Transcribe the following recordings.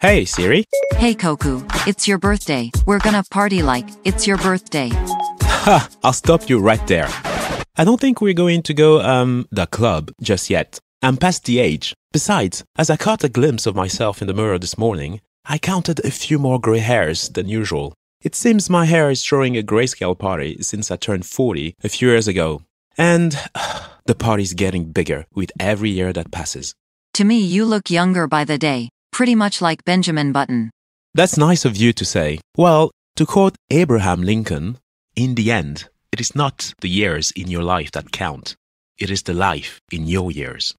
Hey, Siri. Hey Koku, it's your birthday. We're gonna party like it's your birthday. Ha! I'll stop you right there. I don't think we're going to go, the club just yet. I'm past the age. Besides, as I caught a glimpse of myself in the mirror this morning, I counted a few more grey hairs than usual. It seems my hair is throwing a grayscale party since I turned 40 a few years ago. And the party's getting bigger with every year that passes. To me, you look younger by the day, pretty much like Benjamin Button. That's nice of you to say. Well, to quote Abraham Lincoln, in the end, it is not the years in your life that count. It is the life in your years.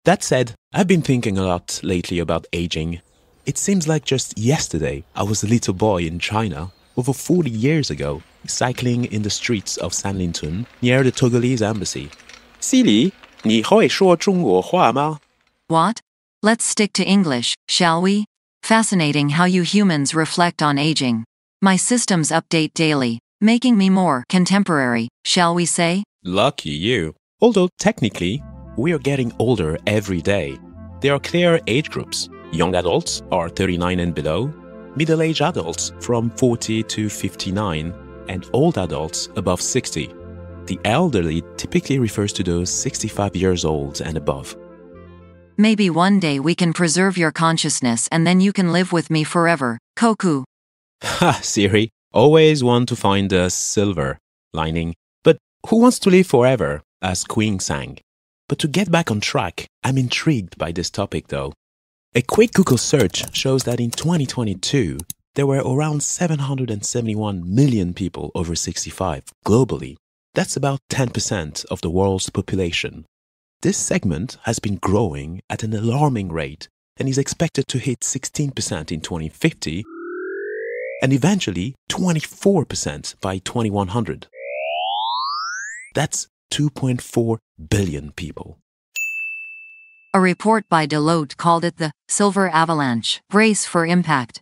That said, I've been thinking a lot lately about aging. It seems like just yesterday I was a little boy in China, over 40 years ago, cycling in the streets of Sanlitun near the Togolese embassy. Silly, 你会说中国话吗? What? Let's stick to English, shall we? Fascinating how you humans reflect on aging. My systems update daily, making me more contemporary, shall we say? Lucky you. Although technically, we are getting older every day. There are clear age groups. Young adults are 39 and below, middle-aged adults from 40 to 59, and old adults above 60. The elderly typically refers to those 65 years old and above. Maybe one day we can preserve your consciousness and then you can live with me forever, Koku. Ha, Siri, always want to find the silver lining. But who wants to live forever, as Queen sang? But to get back on track, I'm intrigued by this topic though. A quick Google search shows that in 2022, there were around 771 million people over 65 globally. That's about 10% of the world's population. This segment has been growing at an alarming rate and is expected to hit 16% in 2050 and eventually 24% by 2100. That's 2.4 billion people. A report by Deloitte called it the Silver Avalanche, Brace for Impact.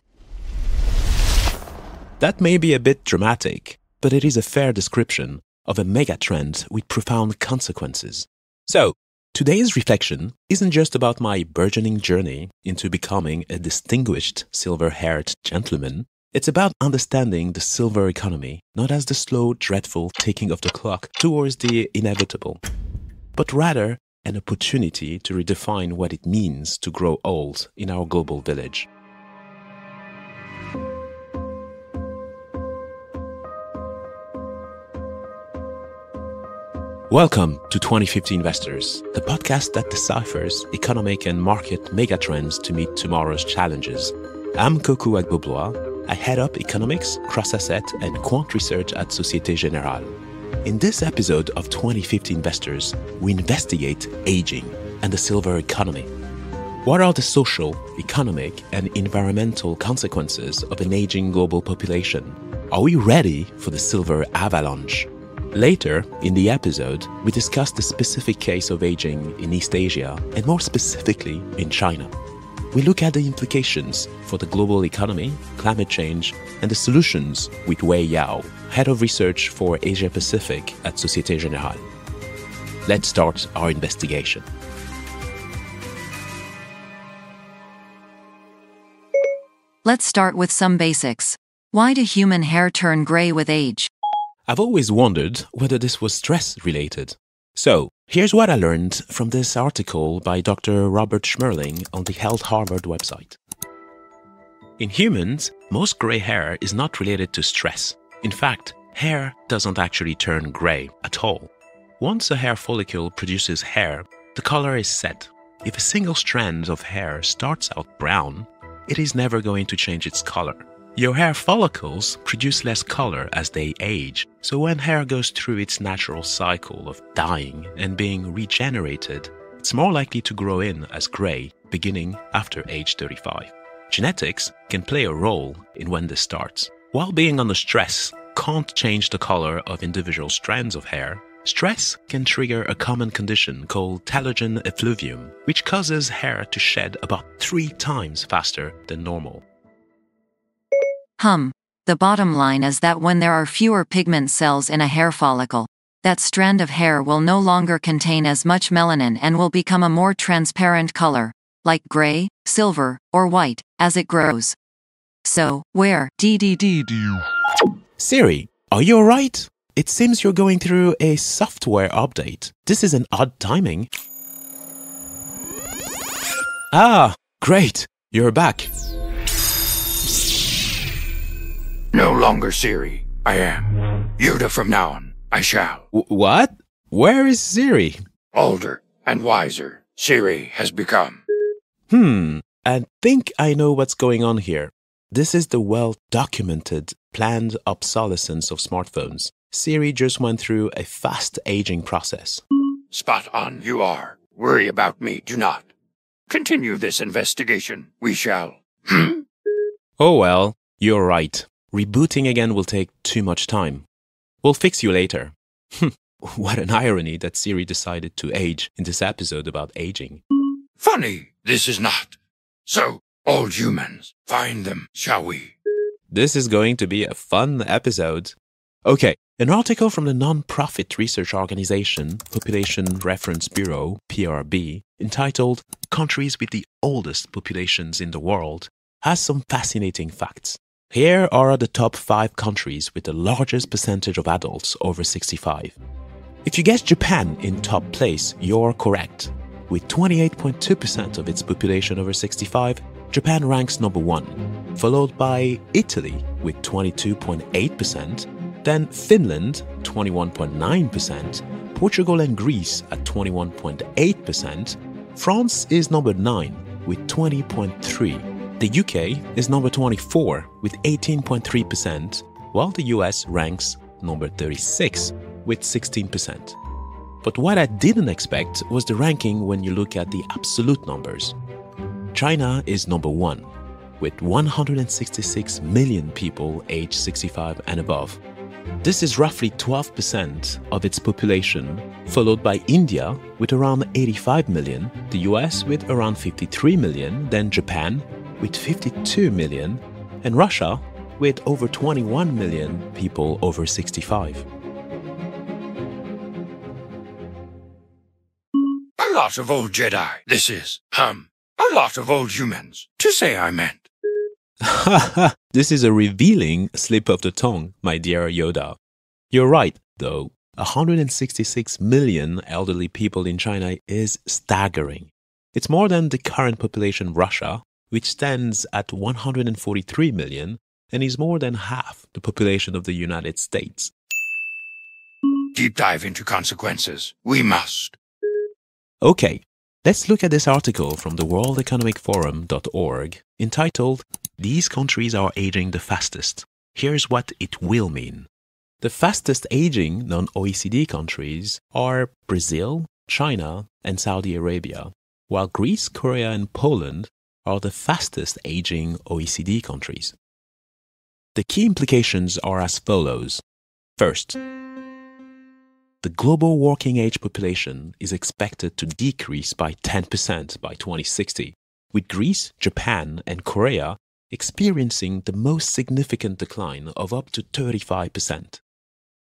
That may be a bit dramatic, but it is a fair description of a megatrend with profound consequences. So, today's reflection isn't just about my burgeoning journey into becoming a distinguished silver-haired gentleman. It's about understanding the silver economy, not as the slow, dreadful ticking of the clock towards the inevitable, but rather an opportunity to redefine what it means to grow old in our global village. Welcome to 2050 Investors, the podcast that deciphers economic and market megatrends to meet tomorrow's challenges. I'm Koku Agboblois. I head up economics, cross-asset, and quant research at Société Générale. In this episode of 2050 Investors, we investigate aging and the silver economy. What are the social, economic, and environmental consequences of an aging global population? Are we ready for the silver avalanche? Later in the episode, we discuss the specific case of aging in East Asia and more specifically in China. We look at the implications for the global economy, climate change, and the solutions with Wei Yao, Head of Research for Asia Pacific at Société Générale. Let's start our investigation. Let's start with some basics. Why do human hair turn gray with age? I've always wondered whether this was stress-related. So, here's what I learned from this article by Dr. Robert Schmerling on the Health Harvard website. In humans, most gray hair is not related to stress. In fact, hair doesn't actually turn gray at all. Once a hair follicle produces hair, the color is set. If a single strand of hair starts out brown, it is never going to change its color. Your hair follicles produce less color as they age, so when hair goes through its natural cycle of dying and being regenerated, it's more likely to grow in as gray beginning after age 35. Genetics can play a role in when this starts. While being under stress can't change the color of individual strands of hair, stress can trigger a common condition called telogen effluvium, which causes hair to shed about 3 times faster than normal. The bottom line is that when there are fewer pigment cells in a hair follicle, that strand of hair will no longer contain as much melanin and will become a more transparent color, like gray, silver, or white, as it grows. So, where Siri, are you alright? It seems you're going through a software update. This is an odd timing. Ah, great. You're back. No longer Siri, I am. Yoda from now on, I shall. What? Where is Siri? Older and wiser, Siri has become. I think I know what's going on here. This is the well-documented planned obsolescence of smartphones. Siri just went through a fast aging process. Spot on you are. Worry about me, do not. Continue this investigation, we shall. Oh well, you're right. Rebooting again will take too much time. We'll fix you later. What an irony that Siri decided to age in this episode about aging. Funny, this is not. So, all humans, find them, shall we? This is going to be a fun episode. Okay, an article from the non-profit research organization Population Reference Bureau, PRB, entitled Countries with the Oldest Populations in the World, has some fascinating facts. Here are the top 5 countries with the largest percentage of adults over 65. If you guessed Japan in top place, you're correct. With 28.2% of its population over 65, Japan ranks number 1, followed by Italy with 22.8%, then Finland 21.9%, Portugal and Greece at 21.8%, France is number 9 with 20.3%, the UK is number 24 with 18.3%, while the US ranks number 36 with 16%. But what I didn't expect was the ranking when you look at the absolute numbers. China is number 1, with 166 million people aged 65 and above. This is roughly 12% of its population, followed by India with around 85 million, the US with around 53 million, then Japan with 52 million, and Russia with over 21 million people over 65. A lot of old Jedi, this is. A lot of old humans, to say I meant. This is a revealing slip of the tongue, my dear Yoda. You're right, though. 166 million elderly people in China is staggering. It's more than the current population of Russia, which stands at 143 million and is more than half the population of the United States. Deep dive into consequences. We must. Okay, let's look at this article from the worldeconomicforum.org entitled, These Countries Are Aging the Fastest. Here's what it will mean. The fastest aging non-OECD countries are Brazil, China, and Saudi Arabia, while Greece, Korea, and Poland are the fastest aging OECD countries. The key implications are as follows. First, the global working age population is expected to decrease by 10% by 2060, with Greece, Japan, and Korea experiencing the most significant decline of up to 35%.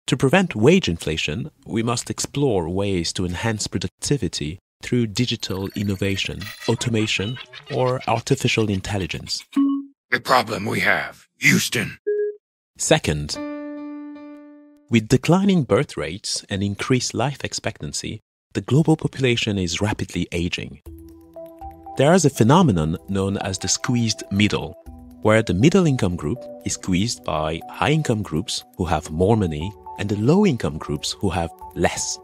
To prevent wage inflation, we must explore ways to enhance productivity through digital innovation, automation, or artificial intelligence. The problem we have, Houston. Second, with declining birth rates and increased life expectancy, the global population is rapidly aging. There is a phenomenon known as the squeezed middle, where the middle-income group is squeezed by high-income groups who have more money and the low-income groups who have less.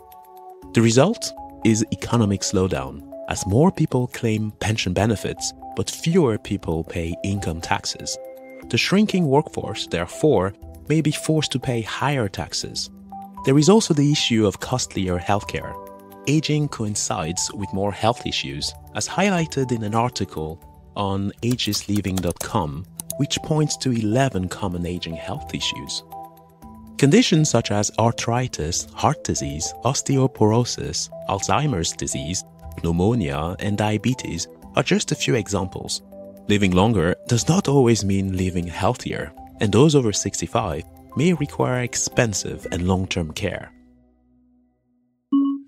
The result is economic slowdown, as more people claim pension benefits, but fewer people pay income taxes. The shrinking workforce, therefore, may be forced to pay higher taxes. There is also the issue of costlier healthcare. Aging coincides with more health issues, as highlighted in an article on agesliving.com, which points to 11 common aging health issues. Conditions such as arthritis, heart disease, osteoporosis, Alzheimer's disease, pneumonia, and diabetes are just a few examples. Living longer does not always mean living healthier, and those over 65 may require expensive and long-term care.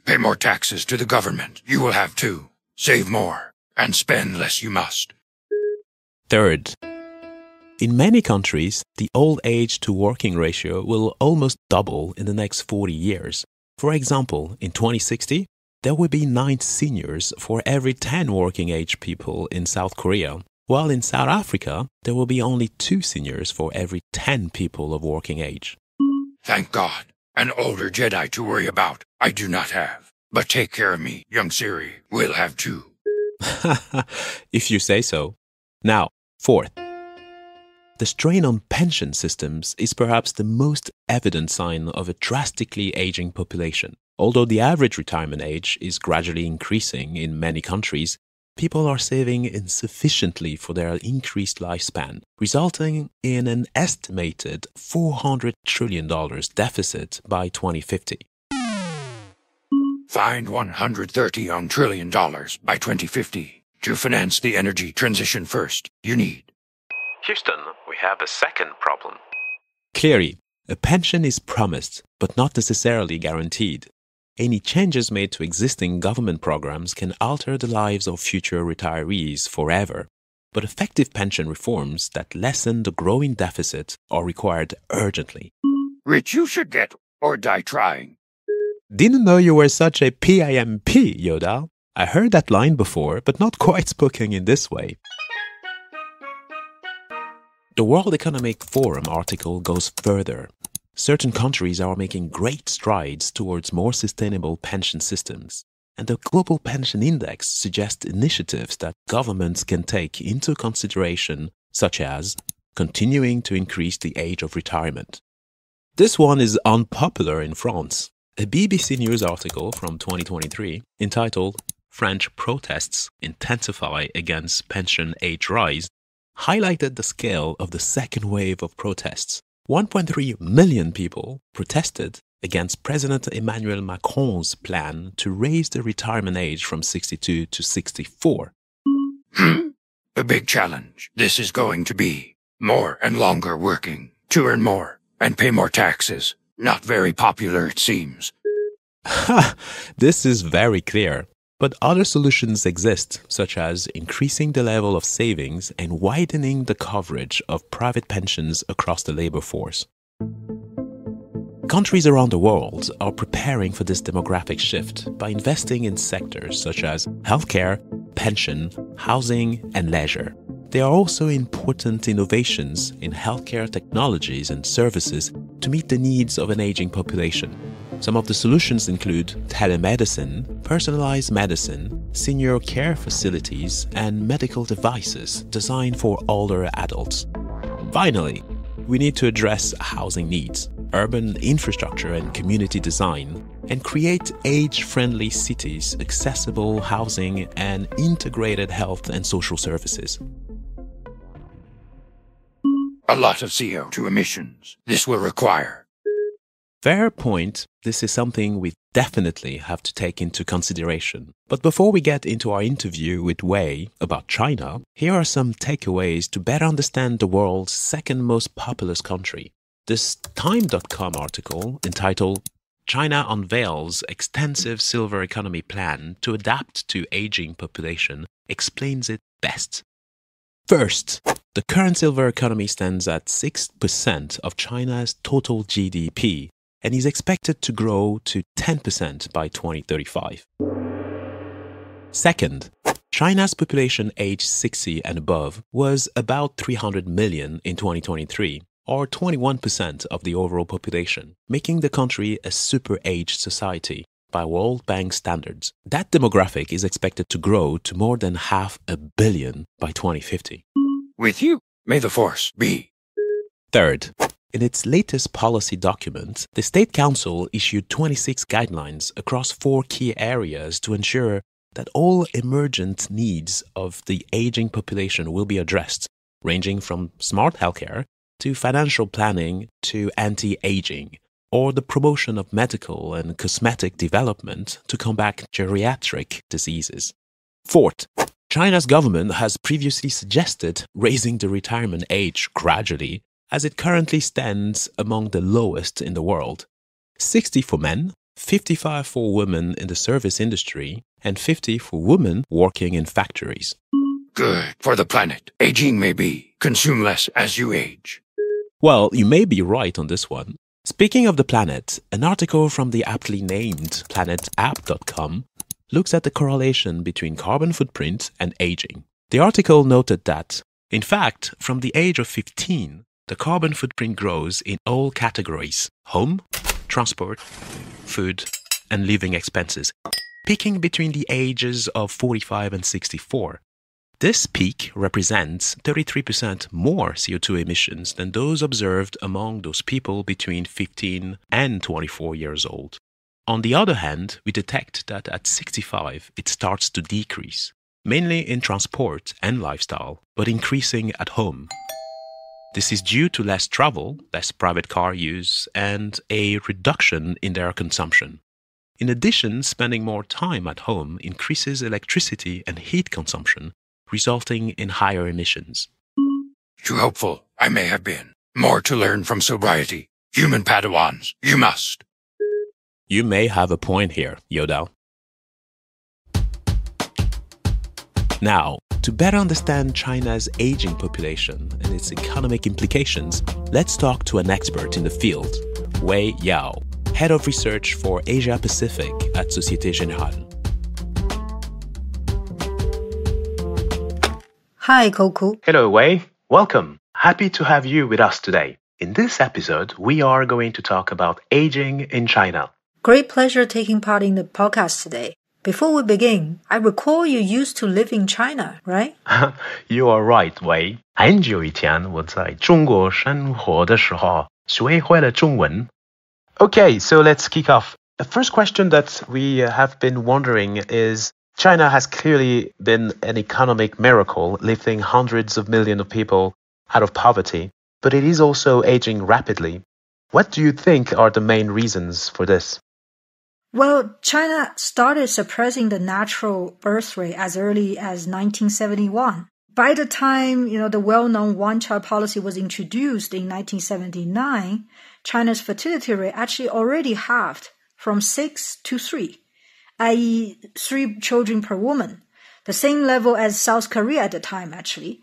Pay more taxes to the government. You will have to. Save more. and spend less you must. Third, in many countries, the old age to working ratio will almost double in the next 40 years. For example, in 2060, there will be 9 seniors for every 10 working age people in South Korea, while in South Africa, there will be only 2 seniors for every 10 people of working age. Thank God, an older Jedi to worry about I do not have. But take care of me, young Siri. We'll have 2. If you say so. Now, fourth. The strain on pension systems is perhaps the most evident sign of a drastically aging population. Although the average retirement age is gradually increasing in many countries, people are saving insufficiently for their increased lifespan, resulting in an estimated $400 trillion deficit by 2050. Find $130 trillion by 2050 to finance the energy transition first. You need. Houston, we have a second problem. Clearly, a pension is promised, but not necessarily guaranteed. Any changes made to existing government programs can alter the lives of future retirees forever. But effective pension reforms that lessen the growing deficit are required urgently. Rich, you should get or die trying. Didn't know you were such a PIMP, Yoda. I heard that line before, but not quite spoken in this way. The World Economic Forum article goes further. Certain countries are making great strides towards more sustainable pension systems, and the Global Pension Index suggests initiatives that governments can take into consideration, such as continuing to increase the age of retirement. This one is unpopular in France. A BBC News article from 2023 entitled "French Protests Intensify Against Pension Age Rise" highlighted the scale of the second wave of protests. 1.3 million people protested against President Emmanuel Macron's plan to raise the retirement age from 62 to 64. A big challenge. This is going to be more and longer working to earn more and pay more taxes. Not very popular, it seems. This is very clear. But other solutions exist, such as increasing the level of savings and widening the coverage of private pensions across the labor force. Countries around the world are preparing for this demographic shift by investing in sectors such as healthcare, pension, housing, and leisure. There are also important innovations in healthcare technologies and services to meet the needs of an aging population. Some of the solutions include telemedicine, personalized medicine, senior care facilities, and medical devices designed for older adults. Finally, we need to address housing needs, urban infrastructure and community design, and create age-friendly cities, accessible housing, and integrated health and social services. A lot of CO2 emissions. This will require. Fair point. This is something we definitely have to take into consideration. But before we get into our interview with Wei about China, here are some takeaways to better understand the world's second most populous country. This Time.com article entitled "China Unveils Extensive Silver Economy Plan to Adapt to Aging Population" explains it best. First, the current silver economy stands at 6% of China's total GDP and is expected to grow to 10% by 2035. Second, China's population aged 60 and above was about 300 million in 2023, or 21% of the overall population, making the country a super-aged society by World Bank standards. That demographic is expected to grow to more than 500 million by 2050. With you, may the force be. Third, in its latest policy document, the State Council issued 26 guidelines across 4 key areas to ensure that all emergent needs of the aging population will be addressed, ranging from smart healthcare to financial planning to anti-aging, or the promotion of medical and cosmetic development to combat geriatric diseases. Fourth, China's government has previously suggested raising the retirement age gradually, as it currently stands among the lowest in the world. 60 for men, 55 for women in the service industry, and 50 for women working in factories. Good for the planet. Aging may be. Consume less as you age. Well, you may be right on this one. Speaking of the planet, an article from the aptly named planetapp.com looks at the correlation between carbon footprint and aging. The article noted that, in fact, from the age of 15, the carbon footprint grows in all categories: home, transport, food, and living expenses, peaking between the ages of 45 and 64. This peak represents 33% more CO2 emissions than those observed among those people between 15 and 24 years old. On the other hand, we detect that at 65 it starts to decrease, mainly in transport and lifestyle, but increasing at home. This is due to less travel, less private car use, and a reduction in their consumption. In addition, spending more time at home increases electricity and heat consumption, resulting in higher emissions. Too hopeful I may have been. More to learn from sobriety. Human Padawans, you must. You may have a point here, Yoda. Now, to better understand China's aging population and its economic implications, let's talk to an expert in the field, Wei Yao, Head of Research for Asia Pacific at Société Générale. Hi, Coco. Hello, Wei. Welcome. Happy to have you with us today. In this episode, we are going to talk about aging in China. Great pleasure taking part in the podcast today. Before we begin, I recall you used to live in China, right? You are right, Wei. 很久以前我在中国生活的时候学会了中文。Okay, so let's kick off. The first question that we have been wondering is, China has clearly been an economic miracle, lifting hundreds of millions of people out of poverty, but it is also aging rapidly. What do you think are the main reasons for this? Well, China started suppressing the natural birth rate as early as 1971. By the time, the well-known one-child policy was introduced in 1979, China's fertility rate actually already halved from 6 to 3. i.e. 3 children per woman, the same level as South Korea at the time, actually.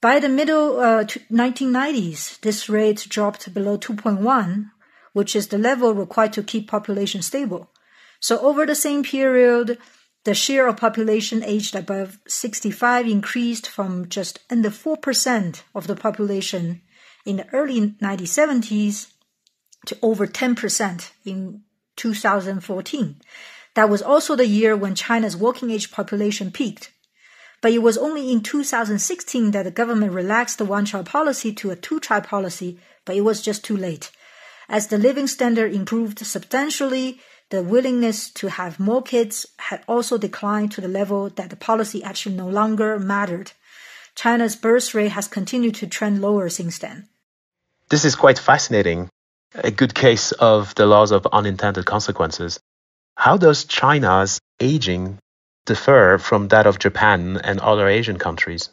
By the middle 1990s, this rate dropped below 2.1, which is the level required to keep population stable. So over the same period, the share of population aged above 65 increased from just under 4% of the population in the early 1970s to over 10% in 2014. That was also the year when China's working-age population peaked. But it was only in 2016 that the government relaxed the one-child policy to a two-child policy, but it was just too late. As the living standard improved substantially, the willingness to have more kids had also declined to the level that the policy actually no longer mattered. China's birth rate has continued to trend lower since then. This is quite fascinating. A good case of the laws of unintended consequences. How does China's aging differ from that of Japan and other Asian countries?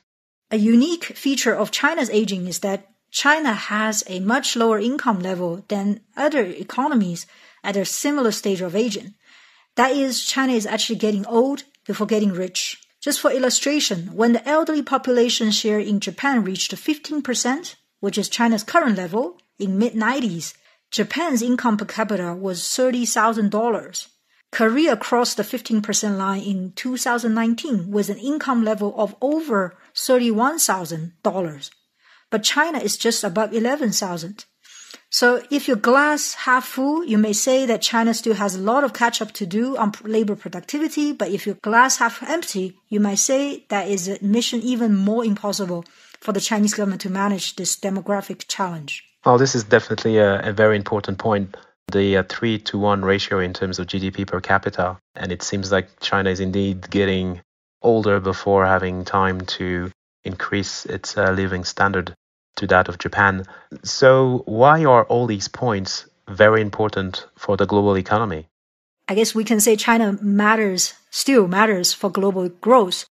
A unique feature of China's aging is that China has a much lower income level than other economies at a similar stage of aging. That is, China is actually getting old before getting rich. Just for illustration, when the elderly population share in Japan reached 15%, which is China's current level, in mid-90s, Japan's income per capita was $30,000. Korea crossed the 15% line in 2019 with an income level of over $31,000. But China is just above 11,000. So if your glass half full, you may say that China still has a lot of catch-up to do on labor productivity, but if your glass half empty, you might say that is a mission even more impossible for the Chinese government to manage this demographic challenge. Well, this is definitely a very important point. The 3-to-1 ratio in terms of GDP per capita. And it seems like China is indeed getting older before having time to increase its living standard to that of Japan. So why are all these points very important for the global economy? I guess we can say China still matters for global growth.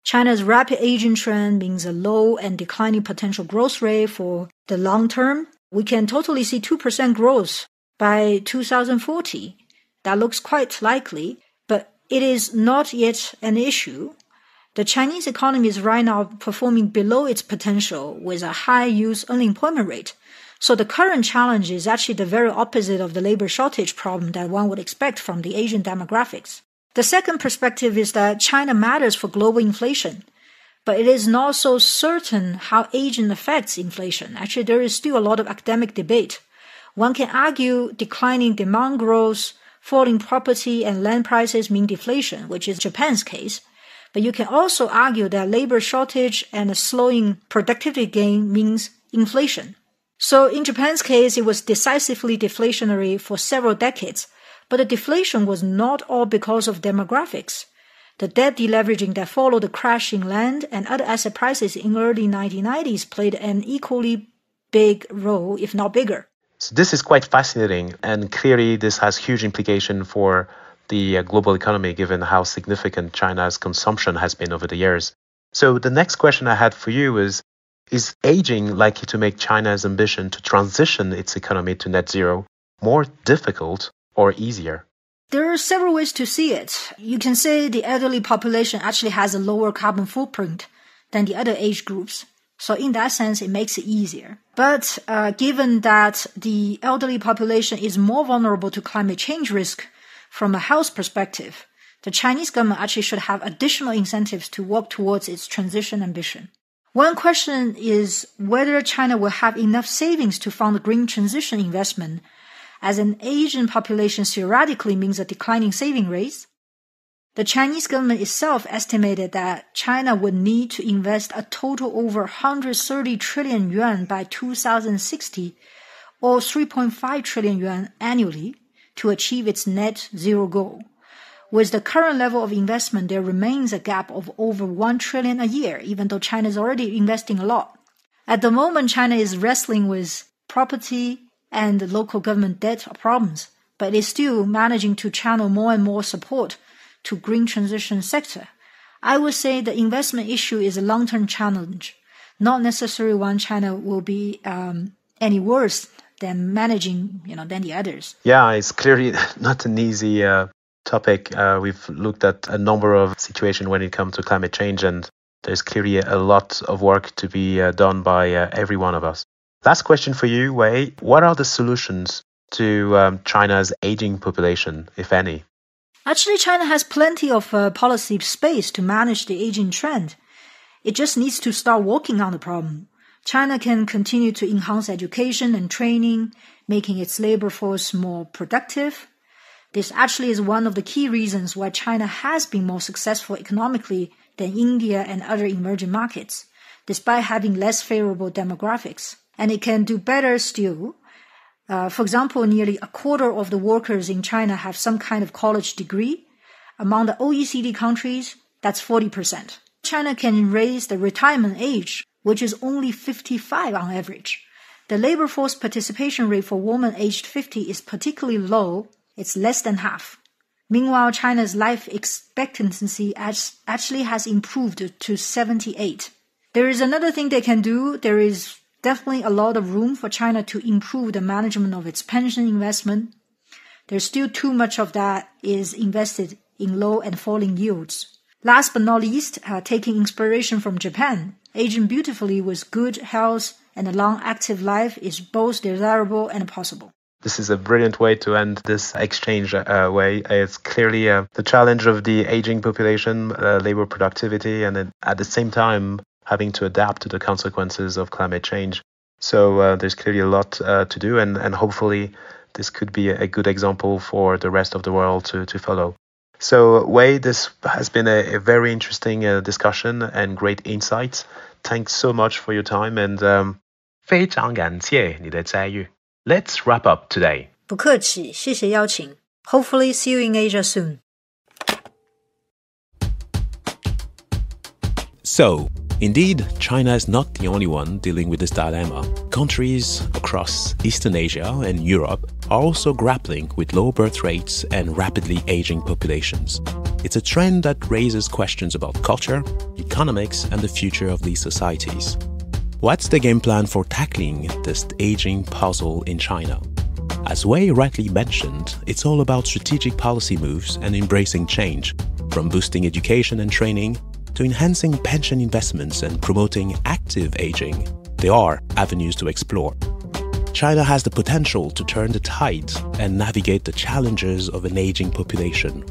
China's rapid aging trend means a low and declining potential growth rate for the long term. We can totally see 2% growth by 2040. That looks quite likely, but it is not yet an issue. The Chinese economy is right now performing below its potential with a high youth unemployment rate. So the current challenge is actually the very opposite of the labor shortage problem that one would expect from the Asian demographics. The second perspective is that China matters for global inflation, but it is not so certain how aging affects inflation. Actually, there is still a lot of academic debate. One can argue declining demand growth, falling property and land prices mean deflation, which is Japan's case. But you can also argue that labor shortage and a slowing productivity gain means inflation. So in Japan's case, it was decisively deflationary for several decades, but the deflation was not all because of demographics. The debt deleveraging that followed the crash in land and other asset prices in early 1990s played an equally big role, if not bigger. So this is quite fascinating, and clearly this has huge implication for the global economy given how significant China's consumption has been over the years. So the next question I had for you is aging likely to make China's ambition to transition its economy to net zero more difficult or easier? There are several ways to see it. You can say the elderly population actually has a lower carbon footprint than the other age groups. So in that sense, it makes it easier. But given that the elderly population is more vulnerable to climate change risk from a health perspective, the Chinese government actually should have additional incentives to work towards its transition ambition. One question is whether China will have enough savings to fund the green transition investment, as an Asian population theoretically means a declining saving rate. The Chinese government itself estimated that China would need to invest a total over 130 trillion yuan by 2060, or 3.5 trillion yuan annually, to achieve its net zero goal. With the current level of investment, there remains a gap of over 1 trillion a year, even though China is already investing a lot. At the moment, China is wrestling with property and local government debt problems, but is still managing to channel more and more support to green transition sector. I would say the investment issue is a long-term challenge, not necessarily one China will be any worse than managing, than the others. Yeah, it's clearly not an easy topic. We've looked at a number of situations when it comes to climate change, and there's clearly a lot of work to be done by every one of us. Last question for you, Wei. What are the solutions to China's aging population, if any? Actually, China has plenty of policy space to manage the aging trend. It just needs to start working on the problem. China can continue to enhance education and training, making its labor force more productive. This actually is one of the key reasons why China has been more successful economically than India and other emerging markets, despite having less favorable demographics. And it can do better still. For example, nearly a quarter of the workers in China have some kind of college degree. Among the OECD countries, that's 40%. China can raise the retirement age, which is only 55 on average. The labor force participation rate for women aged 50 is particularly low. It's less than half. Meanwhile, China's life expectancy actually has improved to 78. There is another thing they can do. There is definitely a lot of room for China to improve the management of its pension investment. There's still too much of that is invested in low and falling yields. Last but not least, taking inspiration from Japan, aging beautifully with good health and a long active life is both desirable and possible. This is a brilliant way to end this exchange way. It's clearly the challenge of the aging population, labor productivity, and at the same time having to adapt to the consequences of climate change. So there's clearly a lot to do, and hopefully this could be a good example for the rest of the world to follow. So Wei, this has been a very interesting discussion and great insights. Thanks so much for your time, and 非常感谢你的参与. Let's wrap up today. 不客气，谢谢邀请. Hopefully see you in Asia soon. So, indeed, China is not the only one dealing with this dilemma. Countries across Eastern Asia and Europe are also grappling with low birth rates and rapidly aging populations. It's a trend that raises questions about culture, economics, and the future of these societies. What's the game plan for tackling this aging puzzle in China? As Wei rightly mentioned, it's all about strategic policy moves and embracing change, from boosting education and training to enhancing pension investments and promoting active aging. There are avenues to explore. China has the potential to turn the tide and navigate the challenges of an aging population,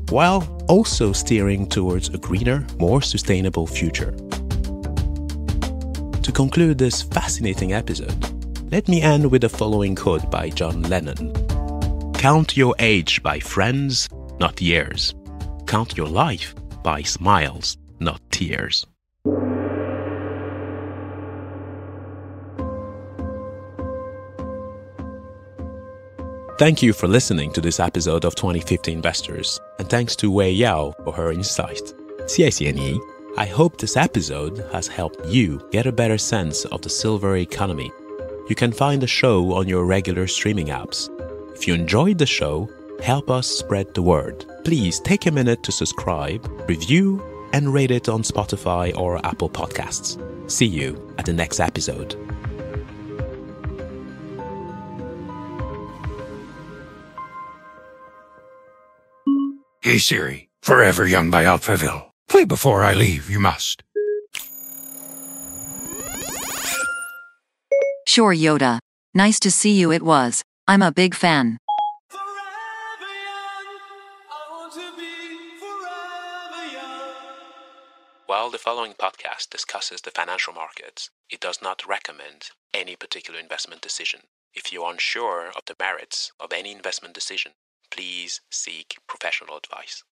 while also steering towards a greener, more sustainable future. To conclude this fascinating episode, let me end with the following quote by John Lennon. Count your age by friends, not years. Count your life by smiles, not tears. Thank you for listening to this episode of 2050 Investors, and thanks to Wei Yao for her insight. 谢谢你. I hope this episode has helped you get a better sense of the silver economy. You can find the show on your regular streaming apps. If you enjoyed the show, help us spread the word. Please take a minute to subscribe, review, and rate it on Spotify or Apple Podcasts. See you at the next episode. Hey Siri, Forever Young by Alphaville. Play Before I Leave, you must. Sure, Yoda. Nice to see you it was. I'm a big fan. While the following podcast discusses the financial markets, it does not recommend any particular investment decision. If you are unsure of the merits of any investment decision, please seek professional advice.